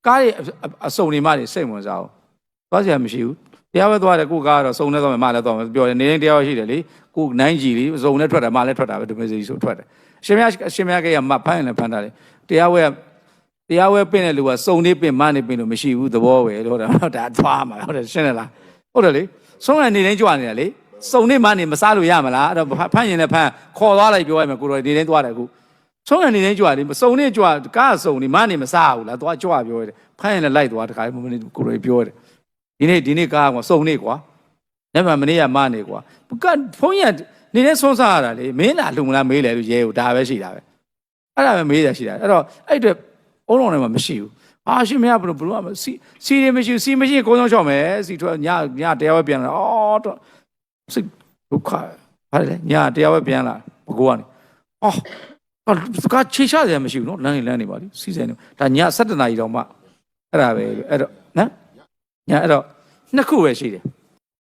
ကားတွေအစုံတွေမှတွေစိတ်ဝင်စားအောင်သွားစရာမရှိဘူးတရားပဲသွားတယ်ကိုကားကတော့စုံနေသွားမယ်မလည်းသွားမယ်ပြောတယ်နေတိုင်းတရားရှိတယ်လေကိုနိုင်ကြီးလေစုံနဲ့ထွက်တယ်မလည်းထွက်တာပဲဒီမေစီဆိုထွက်တယ်ရှင်မကမဖမ်းရင်လည်းဖမ်းတာလေတရားဝဲပင့်တဲ့လူကစုံနေပင့်မနေပင့်လို့မရှိဘူးသဘောပဲလို့ဒါသွားမှာဟုတ်တယ်ရှင်းတယ်လားဟုတ်တယ်လေဆုံးရနေတိုင်းကြွနေတာလေစုံနေမနေမစားလို့ရမလားအဲ့တော့ဖမ်းရင်လည်းဖမ်းခေါ်သွားလိုက်ပြောရမယ်ကိုတော်နေတိုင်းသွားတယ်အခုဆုံးရနေတိုင်းကြွတယ်စုံနေကြွကားစုံနေမနေမစားဘူးလားသွားကြွပြောရတယ်ဖမ်းရင်လည်းလိုက်သွားတခါမနေကိုတော်ပြောတယ်ဒီနေ့ကားကစုံနေကွာညမနေ့ကမနေကွာကဖုန်းရနေတဲ့ဆုံးစားရတာလေမင်းလာလုံမလားမေးလေလို့ရဲကိုဒါပဲရှိတာပဲအဲ့ဒါပဲမေးတာရှိတာအဲ့တော့အဲ့အတွက်အုံးလုံးထဲမှာမရှိဘူးအာရှင်မရဘလို့စီတွေမရှိစီမရှိကိုဆုံးချောက်မယ်စီထွက်ညတရားဝဲပြန်လာအော်တော့စိတ်ဒုက္ခဘာလဲညတရားဝဲပြန်လာဘကိုကနေအော်ကချေချရတယ်မရှိဘူးနော်လမ်းနေပါလိစီစဉ်နေဒါည7 နာရီတော့မှအဲ့ဒါပဲအဲ့တော့နော်ညအဲ့တော့နှစ်ခုပဲရှိတယ်